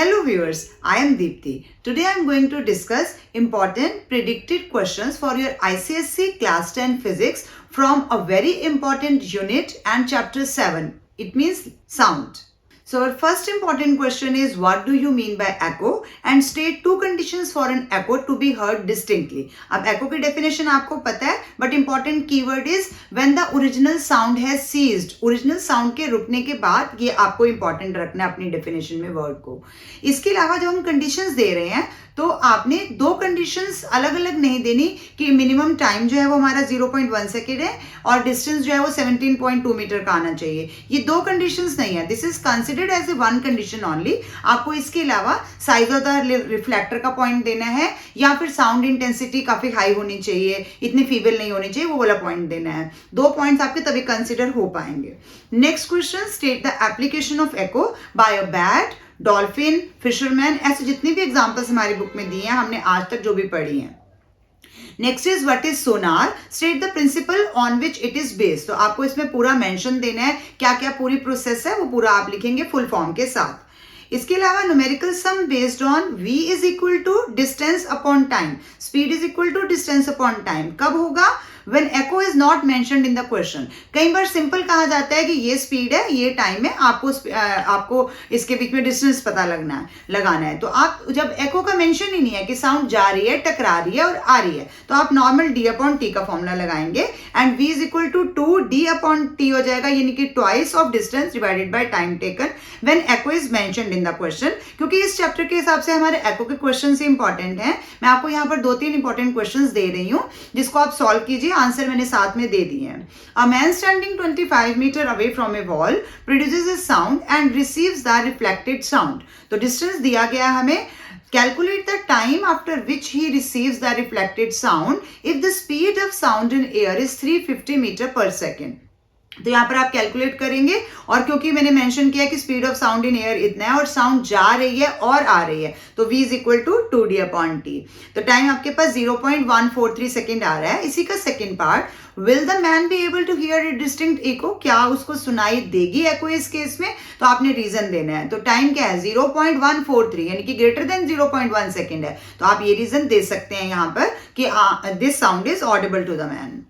Hello viewers, I am Deepti. Today I am going to discuss important predicted questions for your ICSE Class 10 Physics from a very important unit and chapter 7. It means sound. So our first important question is, what do you mean by echo, and state two conditions for an echo to be heard distinctly. अब echo की definition आपको पता है, but important keyword is when the original sound has ceased. Original sound के रुकने के बाद ये आपको important रखना है अपनी definition में word को. इसके अलावा जब हम conditions दे रहे हैं तो आपने दो कंडीशंस अलग अलग नहीं देनी कि मिनिमम टाइम जो है वो हमारा 0.1 सेकेंड है और डिस्टेंस जो है वो 17.2 मीटर का आना चाहिए. ये दो कंडीशंस नहीं है. This is considered as a one condition only. आपको इसके अलावा साइज ऑफ द रिफ्लेक्टर का पॉइंट देना है या फिर साउंड इंटेंसिटी काफी हाई होनी चाहिए, इतनी फीबल नहीं होनी चाहिए, वो वाला पॉइंट देना है. दो पॉइंट्स आपके तभी कंसिडर हो पाएंगे. Next question, state the application of echo by a bat, dolphin, fisherman. ऐसे जितनी भी एग्जांपल्स हमारी बुक में दिए हैं, हमने आज तक जो भी पढ़ी हैं. Next is what is Sonar, state the principal on which it is based. तो आपको इसमें पूरा मेंशन देना है, क्या क्या पूरी प्रोसेस है वो पूरा आप लिखेंगे फुल फॉर्म के साथ. इसके अलावा numerical sum based on v is equal to distance upon time, speed is equal to distance upon time. कब होगा? When echo is not mentioned in the question. कई बार सिंपल कहा जाता है कि ये स्पीड है, ये टाइम है, आपको इसके बीच में डिस्टेंस पता लगाना है. तो आप जब echo का मेंशन ही नहीं है कि साउंड जा रही है, टकरा रही है और आ रही है, तो आप नॉर्मल d अपॉन t का फॉर्मूला लगाएंगे and v is equal to 2d upon t हो जाएगा, यानी कि twice of distance divided by time taken when echo is mentioned in the question. क्योंकि इस चैप्टर के हिसाब से हमारे echo के क्वेश्चन से इंपॉर्टेंट है. मैं आपको यहाँ पर 2-3 इंपॉर्टेंट क्वेश्चन दे रही हूँ जिसको आप सॉल्व कीजिए. आंसर मैंने साथ में दे दिए हैं. A man standing 25 meter away from a wall produces a sound and receives the reflected sound. तो डिस्टेंस दिया गया हमें. Calculate the time after which he receives the reflected sound if the speed of sound in air is 350 meter per second. तो यहाँ पर आप calculate करेंगे, और क्योंकि मैंने मेंशन किया कि speed of sound in air इतना है और साउंड जा रही है और आ रही है, तो v is equal to 2d upon t. तो टाइम आपके पास 0.143 सेकेंड आ रहा है. इसी का second part, will the man be able to hear a distinct echo, क्या उसको सुनाई देगी एको इस केस में? तो आपने रीजन देना है. तो टाइम क्या है? 0.143, यानी कि ग्रेटर देन 0.1 सेकेंड है. तो आप ये रीजन दे सकते हैं यहाँ पर कि this sound is audible to the man.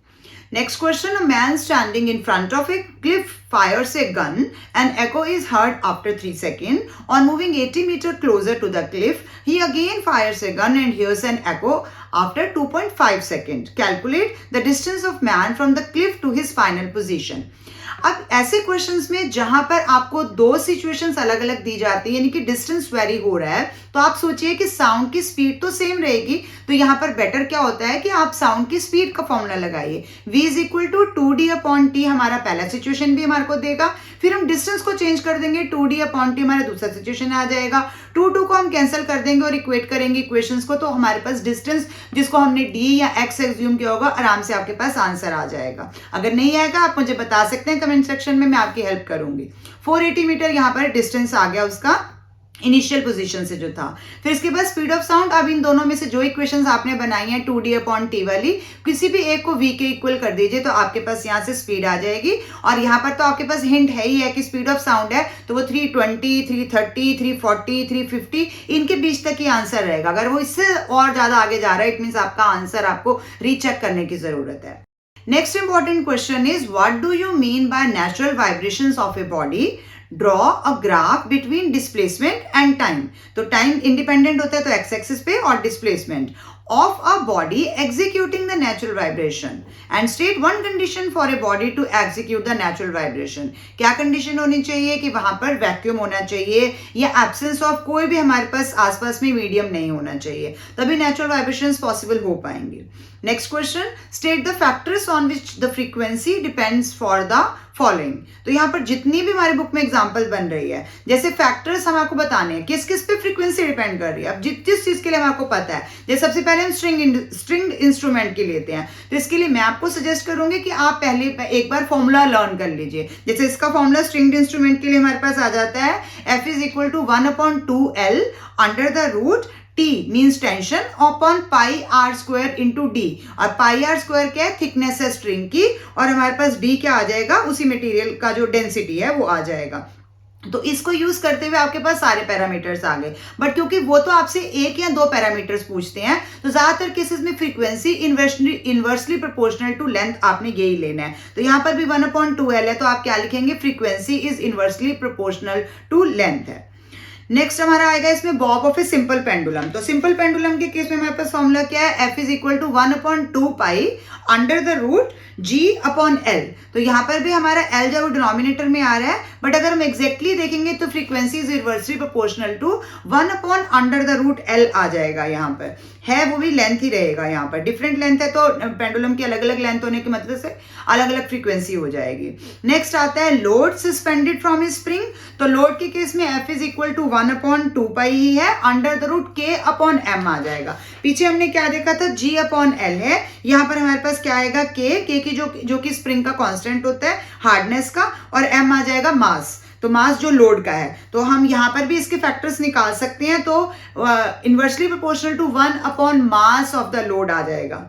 Next question, a man standing in front of a cliff fires a gun and echo is heard after 3 seconds. On moving 80 meters closer to the cliff, he again fires a gun and hears an echo after 2.5 seconds. Calculate the distance of man from the cliff to his final position. अब ऐसे questions में जहां पर आपको दो situations अलग अलग दी जाती है, यानी कि डिस्टेंस वेरी हो रहा है, तो आप सोचिए कि साउंड की स्पीड तो सेम रहेगी. तो यहां पर बेटर क्या होता है कि आप साउंड की स्पीड का फॉर्मूला लगाइए. v is equal to 2d upon t हमारा पहला सिचुएशन भी हमारे को देगा. फिर हम डिस्टेंस को चेंज कर देंगे, 2d अपॉन t हमारा दूसरा सिचुएशन आ जाएगा. 2 को हम कैंसिल कर देंगे और इक्वेट करेंगे इक्वेशंस को, तो हमारे पास डिस्टेंस जिसको हमने d या x एज्यूम किया होगा, आराम से आपके पास आंसर आ जाएगा. अगर नहीं आएगा आप मुझे बता सकते हैं कमेंट सेक्शन में, मैं आपकी हेल्प करूंगी. 480 मीटर यहाँ पर डिस्टेंस आ गया उसका इनिशियल पोजीशन से जो था. फिर इसके बाद स्पीड ऑफ साउंड, अब इन दोनों में से जो इक्वेशंस आपने बनाई हैं 2d अपॉन t वाली, किसी भी एक को v के इक्वल कर दीजिए तो आपके पास यहाँ से स्पीड आ जाएगी. और यहाँ पर तो आपके पास हिंट है ही है कि स्पीड ऑफ साउंड है, तो वो 320, 330, 340, 350 इनके बीच तक ही आंसर रहेगा. अगर वो इससे और ज्यादा आगे जा रहा है, इट मीन्स आपका आंसर आपको रीचेक करने की जरूरत है. Next important question is, what do you mean by natural vibrations of a body? Draw a graph between displacement and time. तो टाइम इंडिपेंडेंट होता है तो एक्स एक्सिस पे, और displacement of a body executing the natural vibration and state one condition for a body to execute the natural vibration. क्या condition होनी चाहिए कि वहां पर वैक्यूम होना चाहिए या एब्सेंस ऑफ कोई भी हमारे पास आसपास में मीडियम नहीं होना चाहिए, तभी नेचुरल वाइब्रेशंस पॉसिबल हो पाएंगे. Next question, state the factors on which the frequency depends for the following. तो यहाँ पर जितनी भी हमारी बुक में एग्जांपल बन रही है, जैसे फैक्टर्स हम आपको बताने हैं किस किस पे फ्रीक्वेंसी डिपेंड कर रही है. अब जिस चीज के लिए हमें आपको पता है, जैसे सबसे पहले हम स्ट्रिंग इंस्ट्रूमेंट के लेते हैं, तो इसके लिए मैं आपको सजेस्ट करूंगी कि आप पहले एक बार फॉर्मूला लर्न कर लीजिए. जैसे इसका फॉर्मूला स्ट्रिंग इंस्ट्रूमेंट के लिए हमारे पास आ जाता है, F is equal to 1/2L under the root T means tension upon pi R square into D. और पाई आर स्क्वायर क्या है? थिकनेस है स्ट्रिंग की, और हमारे पास D क्या आ जाएगा? उसी मटेरियल का जो डेंसिटी है वो आ जाएगा. तो इसको यूज करते हुए आपके पास सारे पैरामीटर्स आ गए। बट क्योंकि वो तो आपसे एक या दो पैरामीटर्स पूछते हैं, तो ज्यादातर केसेस में frequency inversely proportional to length आपने यही लेना है। तो यहाँ पर भी 1/2L है, तो आप क्या लिखेंगे, frequency is inversely proportional to length है। नेक्स्ट हमारा आएगा इसमें bob of a simple pendulum. तो सिंपल पेंडुलम के केस में हमारे पास फॉर्मूला क्या है, F is equal to 1/2 pi under the root G upon L। तो यहाँ पर भी हमारा L जो डिनोमिनेटर में आ रहा है, बट अगर हम एग्जैक्टली देखेंगे तो frequency is inversely proportional to 1 upon under the root L आ जाएगा। यहाँ पर है वो भी लेंथ ही रहेगा, यहाँ पर डिफरेंट लेंथ है तो पेंडुलम की अलग अलग लेंथ होने की मतलब से अलग अलग फ्रीक्वेंसी हो जाएगी। नेक्स्ट आता है load suspended from a spring. तो लोड के केस में F is equal to 1/2 pi ही है, under the root K upon M आ जाएगा। पीछे हमने क्या देखा था, G अपॉन L है, यहाँ पर हमारे पास क्या आएगा, K की जो कि स्प्रिंग का कांस्टेंट होता है हार्डनेस का, और M आ जाएगा मास। तो मास जो लोड का है, तो हम यहाँ पर भी इसके फैक्टर्स निकाल सकते हैं। तो inversely proportional to 1 upon mass of the load आ जाएगा।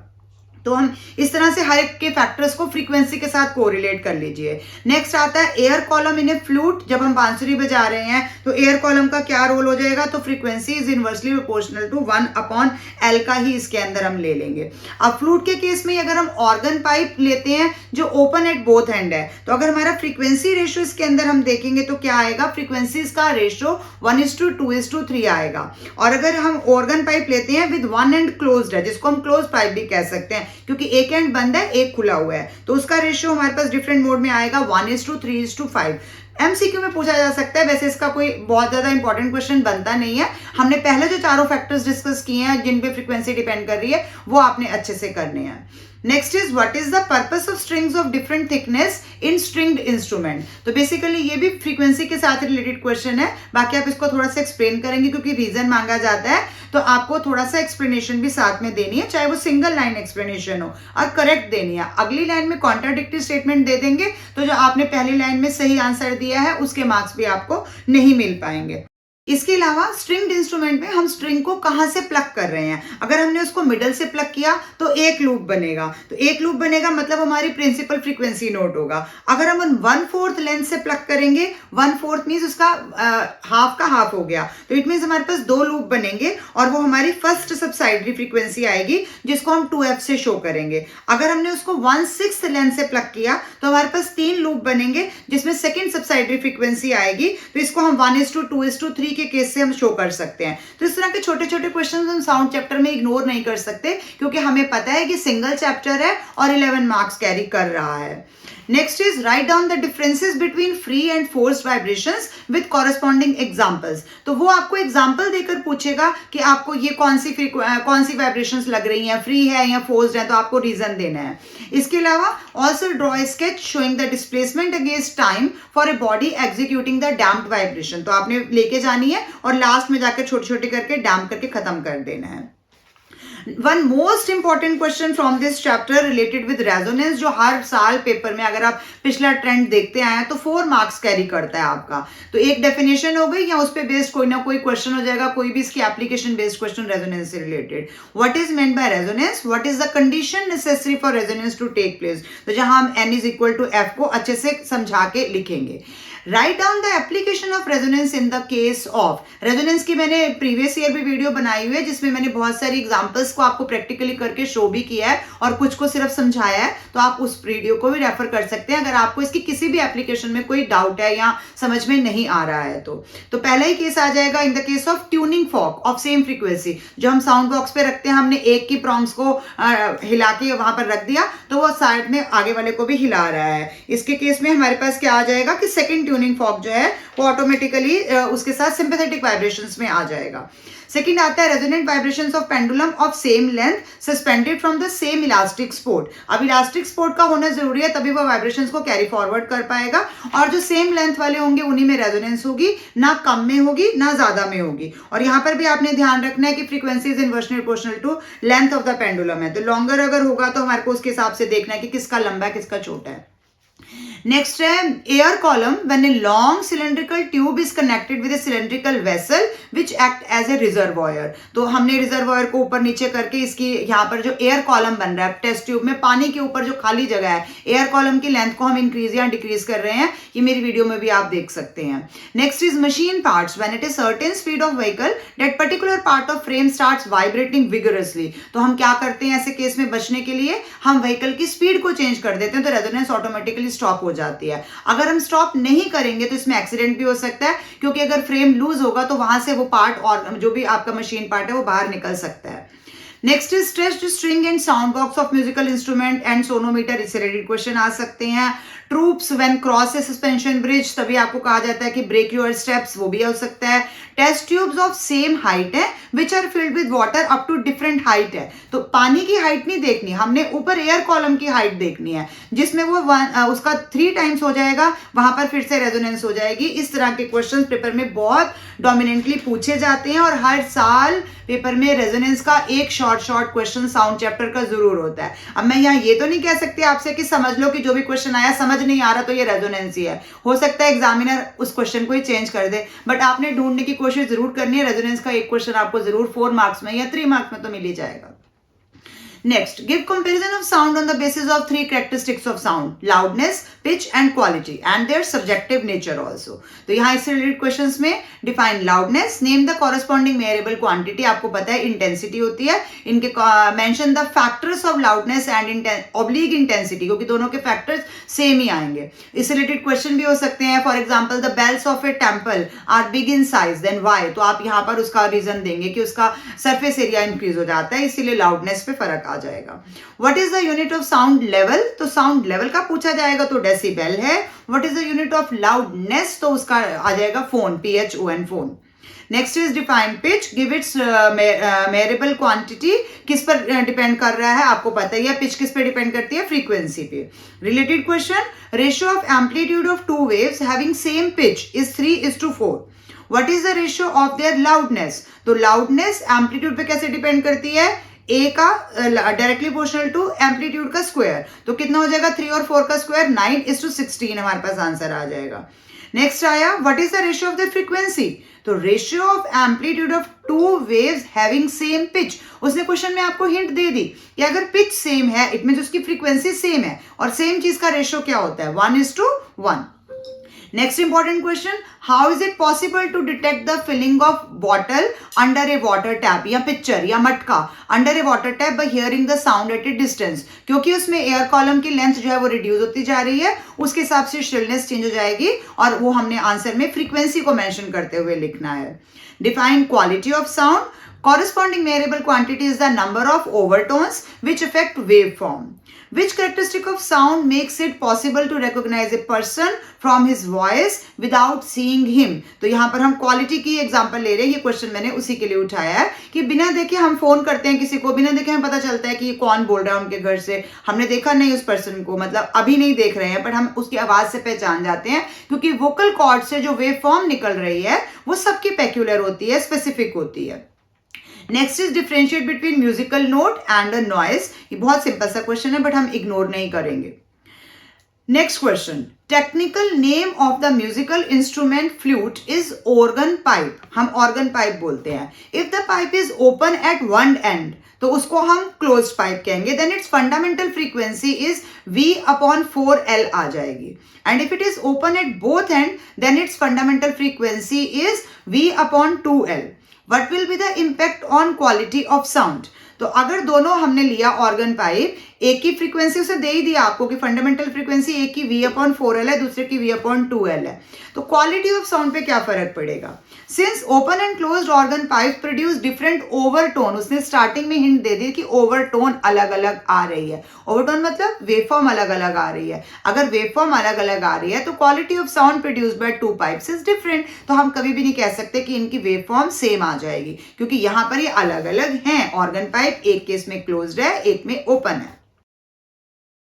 तो हम इस तरह से हर एक के फैक्टर्स को फ्रीक्वेंसी के साथ कोरिलेट कर लीजिए। नेक्स्ट आता है air column in a flute. जब हम बांसुरी बजा रहे हैं तो एयर कॉलम का क्या रोल हो जाएगा, तो frequency is inversely proportional to 1 upon L का ही इसके अंदर हम ले लेंगे। अब फ्लूट के केस में अगर हम ऑर्गन पाइप लेते हैं जो ओपन एट बोथ एंड है, तो अगर हमारा फ्रीक्वेंसी रेशियो इसके अंदर हम देखेंगे तो क्या आएगा, फ्रीक्वेंसी का रेशियो 1:2:3 आएगा। और अगर हम ऑर्गन पाइप लेते हैं विद वन एंड क्लोज्ड है, जिसको हम क्लोज पाइप भी कह सकते हैं, क्योंकि एक एंड बंद है एक खुला हुआ है, तो उसका रेशियो हमारे पास डिफरेंट मोड में आएगा 1:3:5। MCQ में पूछा जा सकता है, वैसे इसका कोई बहुत ज्यादा इंपॉर्टेंट क्वेश्चन बनता नहीं है। हमने पहले जो चारों फैक्टर्स डिस्कस किए हैं जिन पे फ्रीक्वेंसी डिपेंड कर रही है, वो आपने अच्छे से करने हैं। Next is what is the purpose of strings of different thickness in stringed instrument. तो बेसिकली ये भी फ्रीक्वेंसी के साथ रिलेटेड क्वेश्चन है। बाकी आप इसको थोड़ा सा एक्सप्लेन करेंगे क्योंकि रीजन मांगा जाता है, तो आपको थोड़ा सा एक्सप्लेनेशन भी साथ में देनी है, चाहे वो सिंगल लाइन एक्सप्लेनेशन हो, और करेक्ट देनी है। अगली लाइन में कॉन्ट्राडिक्टरी स्टेटमेंट दे देंगे तो जो आपने पहली लाइन में सही आंसर दिया है उसके मार्क्स भी आपको नहीं मिल पाएंगे। इसके अलावा स्ट्रिंग्ड इंस्ट्रूमेंट में हम स्ट्रिंग को कहां से प्लग कर रहे हैं। अगर हमने उसको मिडल से प्लग किया तो एक लूप बनेगा, तो एक लूप बनेगा मतलब हमारी प्रिंसिपल फ्रीक्वेंसी नोट होगा। अगर हम 1/4 लेंथ से प्लग करेंगे, 1/4 मीन्स उसका हाफ का हाफ हो गया, तो इट मीन्स हमारे पास 2 लूप बनेंगे और वो हमारी फर्स्ट सबसाइडरी फ्रीक्वेंसी आएगी जिसको हम 2f से शो करेंगे। अगर हमने उसको 1/6 लेंथ से प्लग किया तो हमारे पास 3 लूप बनेंगे जिसमें सेकेंड सबसाइडरी फ्रीक्वेंसी आएगी, तो इसको हम 1:2:3 के केस से हम शो कर सकते हैं। तो इस तरह के छोटे छोटे क्वेश्चन हम साउंड चैप्टर में इग्नोर नहीं कर सकते, क्योंकि हमें पता है कि सिंगल चैप्टर है और 11 मार्क्स कैरी कर रहा है। Next is right down the differences between free and forced vibrations with corresponding examples. तो वो आपको एग्जांपल देकर पूछेगा कि आपको ये कौन सी वाइब्रेशंस लग रही हैं, फ्री है या फोर्स्ड है, तो आपको रीजन देना है। इसके अलावा also draw a sketch showing the displacement against time for a body executing the damped vibration. तो आपने लेके जानी है और लास्ट में जाकर छोटे छोटे करके डैम्प करके खत्म कर देना है। One most important question from this chapter related with resonance, जो हर साल पेपर में अगर आप पिछला ट्रेंड देखते आए हैं तो 4 मार्क्स कैरी करता है आपका। तो एक डेफिनेशन हो गई या उस पर बेस्ड कोई ना कोई क्वेश्चन हो जाएगा, कोई भी इसकी एप्लीकेशन बेस्ड क्वेश्चन रेजोनेंस से related. What is meant by resonance, what is the condition necessary for resonance to take place. तो जहां हम n is equal to f को अच्छे से समझा के लिखेंगे। Write down the application of resonance in the case of. Resonance की मैंने प्रीवियस ईयर भी वीडियो बनाई हुई है जिसमें मैंने बहुत सारी एग्जांपल्स को आपको प्रैक्टिकली करके शो भी किया है और कुछ को सिर्फ समझाया है, तो आप उस वीडियो को भी रेफर कर सकते हैं अगर आपको इसकी किसी भी एप्लीकेशन में कोई डाउट है या समझ में नहीं आ रहा है। तो पहला ही केस आ जाएगा इन the case of tuning fork of same frequency. जो हम साउंड बॉक्स पे रखते हैं, हमने एक की प्रॉम्स को हिला के वहां पर रख दिया तो वो साइड में आगे वाले को भी हिला रहा है। इसके केस में हमारे पास क्या आ जाएगा कि सेकेंड ट्यूनिंग फॉर्क जो है वो ऑटोमेटिकली उसके साथ सिंपैथेटिक वाइब्रेशंस में आ जाएगा। सेकंड आता है resonant vibrations of pendulum of same length suspended from the same elastic sport. अब इलास्टिक स्पोर्ट का होना जरूरी है, तभी वो वाइब्रेशंस को कैरी फॉरवर्ड कर पाएगा, और जो सेम लेंथ वाले होंगे उन्हीं में रेजोनेंस होगी, ना कम में होगी ना ज्यादा में होगी। और यहाँ पर भी आपने ध्यान रखना है कि frequency is inversely proportional to length of the pendulum है, तो लॉन्गर अगर होगा तो हमारे को उसके हिसाब से देखना है कि किसका लंबा है किसका छोटा है। नेक्स्ट है air column when a long cylindrical tube is connected with a cylindrical vessel which act as a reservoir. तो हमने रिजर्वॉयर को ऊपर नीचे करके इसकी यहाँ पर जो एयर कॉलम बन रहा है टेस्ट ट्यूब में पानी के ऊपर जो खाली जगह है एयर कॉलम की लेंथ को हम इंक्रीज या डिक्रीज कर रहे हैं, ये मेरी वीडियो में भी आप देख सकते हैं। Next is machine parts when it is certain speed of vehicle that particular part of frame starts vibrating vigorously. तो हम क्या करते हैं ऐसे केस में बचने के लिए, हम व्हीकल की स्पीड को चेंज कर देते हैं तो रेजोनेंस ऑटोमेटिकली स्टॉप हो जाती है। अगर हम स्टॉप नहीं करेंगे तो इसमें एक्सीडेंट भी हो सकता है, क्योंकि अगर फ्रेम लूज होगा तो वहां से वो पार्ट और जो भी आपका मशीन पार्ट है वो बाहर निकल सकता है। Next is stretched string and sound box of musical instrument and sonometer, इससे रिलेटेड क्वेश्चन आ सकते हैं। Troops when cross A suspension bridge, तभी आपको कहा जाता है कि ब्रेक योर स्टेप्स, वो भी हो सकता है। Test tubes of same height है which are filled with water up to different height है। तो पानी की हाइट नहीं देखनी, हमने ऊपर एयर कॉलम की हाइट देखनी है, जिसमें वो उसका 3 टाइम्स हो जाएगा, वहां पर फिर से रेजोनेंस हो जाएगी। इस तरह के क्वेश्चन पेपर में बहुत डोमिनेंटली पूछे जाते हैं और हर साल पेपर में रेजोनेंस का एक शॉर्ट क्वेश्चन साउंड चैप्टर का जरूर होता है। अब मैं यहाँ ये तो नहीं कह सकती आपसे कि समझ लो कि जो भी क्वेश्चन आया समझ नहीं आ रहा तो ये रेजोनेंस ही है, हो सकता है एग्जामिनर उस क्वेश्चन को ही चेंज कर दे, बट आपने ढूंढने की कोशिश जरूर करनी है। रेजोनेंस का एक क्वेश्चन आपको जरूर 4 मार्क्स में या 3 मार्क्स में तो मिल ही जाएगा। Next, give comparison of sound on the basis of 3 characteristics of sound: loudness, pitch and quality, and their subjective nature also. तो यहाँ इससे रिलेटेड क्वेश्चंस में define loudness, name the corresponding measurable quantity, आपको पता है इंटेंसिटी होती है, इनके mention the factors of loudness and oblique intensity, क्योंकि दोनों के फैक्टर्स सेम ही आएंगे। इससे रिलेटेड क्वेश्चन भी हो सकते हैं, for example the bells of a temple are big in size then why, तो आप यहाँ पर उसका रीजन देंगे कि उसका सरफेस एरिया इंक्रीज हो जाता है, इसीलिए लाउडनेस पे फर्क आ जाएगा। What is the unit of sound level, तो साउंड लेवल का पूछा जाएगा तो डेसिबल है। What is the unit of loudness, तो उसका आ जाएगा phone, PHON phone. Next is define pitch, give its measurable quantity, किस पर डिपेंड कर रहा है आपको पता ही है, पिच किस पे डिपेंड करती है, फ्रीक्वेंसी पे। Related question, ratio of amplitude of 2 waves having same pitch is 3:4। What is the ratio of their loudness, तो लाउडनेस एम्पलीट्यूड पे कैसे डिपेंड करती है, ए का डायरेक्टली प्रोपोर्शनल टू एम्पलीट्यूड का स्क्वायर, तो कितना हो जाएगा 3 और 4 का स्क्वायर, 9:16 हमारे पास आंसर आ जाएगा। नेक्स्ट आया what is the ratio of the frequency, तो ratio of amplitude of 2 waves having same pitch, उसने क्वेश्चन में आपको हिंट दे दी कि अगर पिच सेम है इट मींस उसकी फ्रीक्वेंसी सेम है, और सेम चीज का रेशियो क्या होता है, 1:1। Next important question, how is it possible to detect the filling of bottle under a water tap, या पिक्चर या मटका under a water tap by hearing the sound at a distance, क्योंकि उसमें एयर कॉलम की length जो है वो reduce होती जा रही है, उसके हिसाब से स्टिलनेस चेंज हो जाएगी, और वो हमने आंसर में फ्रीक्वेंसी को मेंशन करते हुए लिखना है। Define quality of sound, corresponding measurable quantity is the number of overtones which affect waveform. Which characteristic of sound makes it possible to recognize a person from his voice without seeing him? तो यहाँ पर हम quality की example ले रहे हैं, ये question मैंने उसी के लिए उठाया है कि बिना देखे हम फोन करते हैं किसी को, बिना देखे हमें पता चलता है कि कौन बोल रहा है उनके घर से, हमने देखा नहीं उस पर्सन को, मतलब अभी नहीं देख रहे हैं, बट हम उसकी आवाज से पहचान जाते हैं, क्योंकि वोकल कॉर्ड से जो वेव फॉर्म निकल रही है वो सबकी पेक्यूलर होती है, स्पेसिफिक होती है। Next is differentiate between musical note and a noise, ये बहुत सिंपल सा क्वेश्चन है बट हम इग्नोर नहीं करेंगे। Next question, technical name of the musical instrument flute is organ pipe, हम ऑर्गन पाइप बोलते हैं। If the pipe is open at one end तो उसको हम क्लोज्ड पाइप कहेंगे, then its fundamental frequency is V/4L आ जाएगी, and if it is open at both end then its fundamental frequency is V/2L। What will be the impact on quality of sound? तो अगर दोनों हमने लिया organ pipe, एक की frequency उसे दे ही दिया आपको कि फंडामेंटल फ्रीक्वेंसी एक की V/4L है, दूसरे की V/2L है, तो क्वालिटी ऑफ साउंड पे क्या फर्क पड़ेगा? Since open and closed organ pipe produce different overtone, उसने स्टार्टिंग में हिंट दे दी कि ओवरटोन अलग अलग आ रही है, ओवरटोन मतलब वेवफॉर्म अलग अलग आ रही है। अगर वेवफॉर्म अलग अलग आ रही है तो quality of sound produced by 2 pipes is different, तो हम कभी भी नहीं कह सकते कि इनकी वेवफॉर्म सेम आ जाएगी, क्योंकि यहाँ पर ये अलग अलग हैं। ऑर्गन पाइप एक केस में क्लोज्ड है, एक में ओपन है।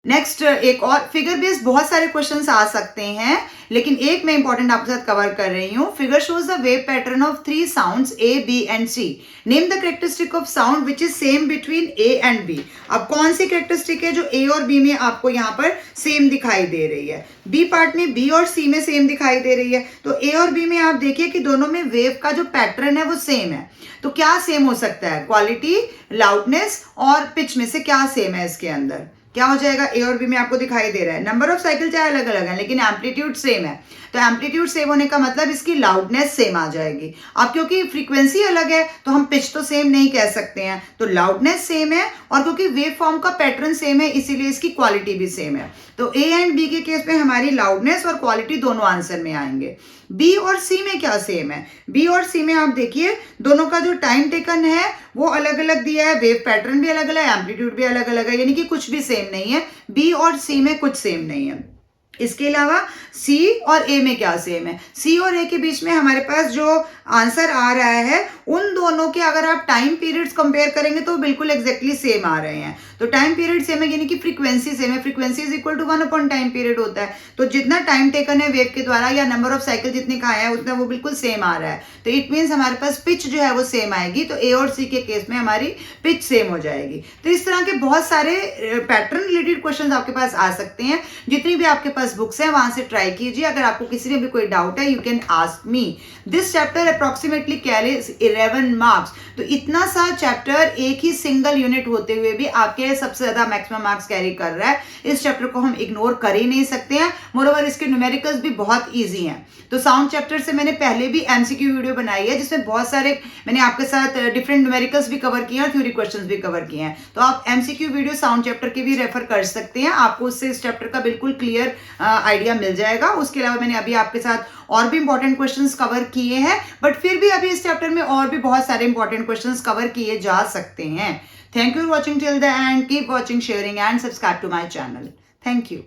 नेक्स्ट एक और फिगर बेस्ड बहुत सारे क्वेश्चंस आ सकते हैं, लेकिन एक मैं इंपॉर्टेंट आपके साथ कवर कर रही हूँ. Figure shows the wave pattern of 3 sounds A, B and C. Name the characteristic of sound which is same between A and B. अब कौन सी कैरेक्टरिस्टिक है जो A और B में आपको यहाँ पर सेम दिखाई दे रही है? B पार्ट में B और C में सेम दिखाई दे रही है. तो A और B में आप देखिए कि दोनों में वेव का जो पैटर्न है वो सेम है. तो क्या सेम हो सकता है? क्वालिटी, लाउडनेस और पिच में से क्या सेम है इसके अंदर? क्या हो जाएगा? ए और बी में आपको दिखाई दे रहा है. नंबर ऑफ साइकिल चाहे अलग अलग है, लेकिन एम्पलीट्यूड सेम है. तो एम्पलीट्यूड सेम होने का मतलब इसकी लाउडनेस सेम आ जाएगी. अब क्योंकि फ्रीक्वेंसी अलग है तो हम पिच तो सेम नहीं कह सकते हैं. तो लाउडनेस सेम है और क्योंकि वेव फॉर्म का पैटर्न सेम है इसीलिए इसकी क्वालिटी भी सेम है. तो ए एंड बी के केस में हमारी लाउडनेस और क्वालिटी दोनों आंसर में आएंगे. बी और सी में क्या सेम है? बी और सी में आप देखिए दोनों का जो टाइम टेकन है वो अलग अलग दिया है, वेव पैटर्न भी अलग अलग है, एम्पलीट्यूड भी अलग अलग है, यानी कि कुछ भी सेम नहीं है. बी और सी में कुछ सेम नहीं है. इसके अलावा C और A में क्या सेम है? C और A के बीच में हमारे पास जो आंसर आ रहा है उन दोनों के अगर आप टाइम पीरियड्स कंपेयर करेंगे तो बिल्कुल एग्जैक्टली सेम आ रहे हैं. तो टाइम पीरियड सेम है यानी कि फ्रीक्वेंसी सेम है. Frequency is equal to 1 time period होता है. तो जितना टाइम टेकन है वेव के द्वारा या नंबर ऑफ साइकिल जितने का आया है उतना वो बिल्कुल सेम आ रहा है. तो इट मीन्स हमारे पास पिच जो है वो सेम आएगी. तो A और C के केस में हमारी पिच सेम हो जाएगी. तो इस तरह के बहुत सारे पैटर्न रिलेटेड क्वेश्चन आपके पास आ सकते हैं. जितनी भी आपके पास बुक्स हैं वहां से ट्राई कीजिए. अगर आपको किसी में भी कोई डाउट है you can ask me. This chapter approximately carries 11 marks. तो इतना सा चैप्टर एक ही सिंगल यूनिट होते हुए भी आपके सबसे ज्यादा मैक्सिमम मार्क्स कैरी कर रहा है. इस चैप्टर को हम इग्नोर कर ही नहीं सकते हैं. मोरओवर इसके न्यूमेरिकल्स भी बहुत ईजी हैं. तो साउंड चैप्टर से मैंने पहले भी एमसीक्यू वीडियो बनाई है जिसमें बहुत सारे मैंने आपके साथ डिफरेंट न्यूमेरिकल्स भी कवर किए हैं और थ्योरी क्वेश्चंस भी कवर किए हैं. तो आप एमसीक्यू वीडियो साउंड चैप्टर के भी रेफर कर सकते हैं. आपको उससे इस चैप्टर का बिल्कुल क्लियर आइडिया मिल जाएगा. उसके अलावा मैंने अभी आपके साथ और भी इंपॉर्टेंट क्वेश्चंस कवर किए हैं, बट फिर भी अभी इस चैप्टर में और भी बहुत सारे इंपॉर्टेंट क्वेश्चंस कवर किए जा सकते हैं. Thank you for watching till the end. Keep watching, sharing and subscribe to my channel. Thank you.